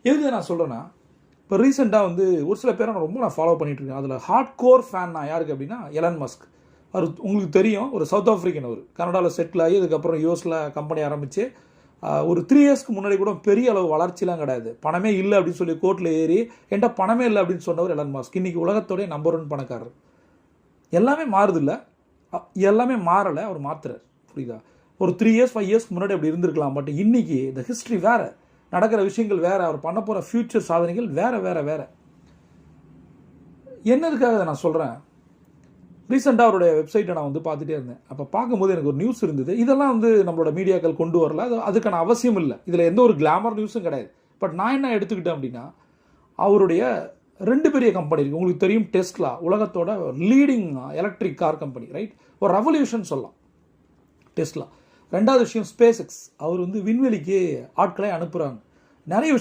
எதுக்கு நான் சொல்கிறேன்னா, இப்போ ரீசெண்டாக வந்து ஒரு சில பேரை நான் ஃபாலோ பண்ணிட்டு இருக்கேன். அதில் ஹார்ட் கோர் ஃபேன் நான் யாருக்கு அப்படின்னா எலன் மஸ்க். அவர் உங்களுக்கு தெரியும், ஒரு சவுத் ஆஃப்ரிக்கன். அவர் கனடாவில் செட்டில் ஆகி அதுக்கப்புறம் யூஎஸில் கம்பெனி ஆரம்பித்து ஒரு 3 இயர்ஸ்க்கு முன்னாடி கூட பெரிய அளவு வளர்ச்சிலாம் கிடையாது. பணமே இல்லை அப்படின்னு சொல்லி கோர்ட்டில் ஏறி என்கிட்ட பணமே இல்லை அப்படின்னு சொன்னவர் எலன் மஸ்க். இன்றைக்கி உலகத்தோடைய நம்பர் 1 பணக்காரர். எல்லாமே மாறுது இல்லை, எல்லாமே மாறலை, அவர் மாற்றுறார். புரியுதா? ஒரு 3 இயர்ஸ் 5 இயர்ஸ்க்கு முன்னாடி அப்படி இருந்திருக்கலாம். பட் இன்றைக்கி இந்த ஹிஸ்ட்ரி வேறு, நடக்கிற விஷயங்கள் வேறு, அவர் பண்ண போகிற ஃப்யூச்சர் சாதனைகள் வேறு வேறு வேறு. என்னதுக்காக நான் சொல்கிறேன், ரீசெண்டாக அவருடைய வெப்சைட்டை நான் வந்து பார்த்துட்டே இருந்தேன். அப்போ பார்க்கும்போது எனக்கு ஒரு நியூஸ் இருந்தது. இதெல்லாம் வந்து நம்மளோட மீடியாக்கள் கொண்டு வரல, அதுக்கான அவசியம் இல்லை. இதில் எந்த ஒரு கிளாமர் நியூஸும் கிடையாது. பட் நான் என்ன எடுத்துக்கிட்டேன் அப்படின்னா, அவருடைய 2 பெரிய கம்பெனி இருக்குது. உங்களுக்கு தெரியும், டெஸ்லா உலகத்தோட leading electric car company, right? ஒரு ரெவல்யூஷன் சொல்லலாம் டெஸ்லா. 2வது விஷயம் ஸ்பேஸ் எக்ஸ். அவர் வந்து விண்வெளிக்கு ஆட்களை அனுப்புகிறாங்க. நிறைய விஷயம்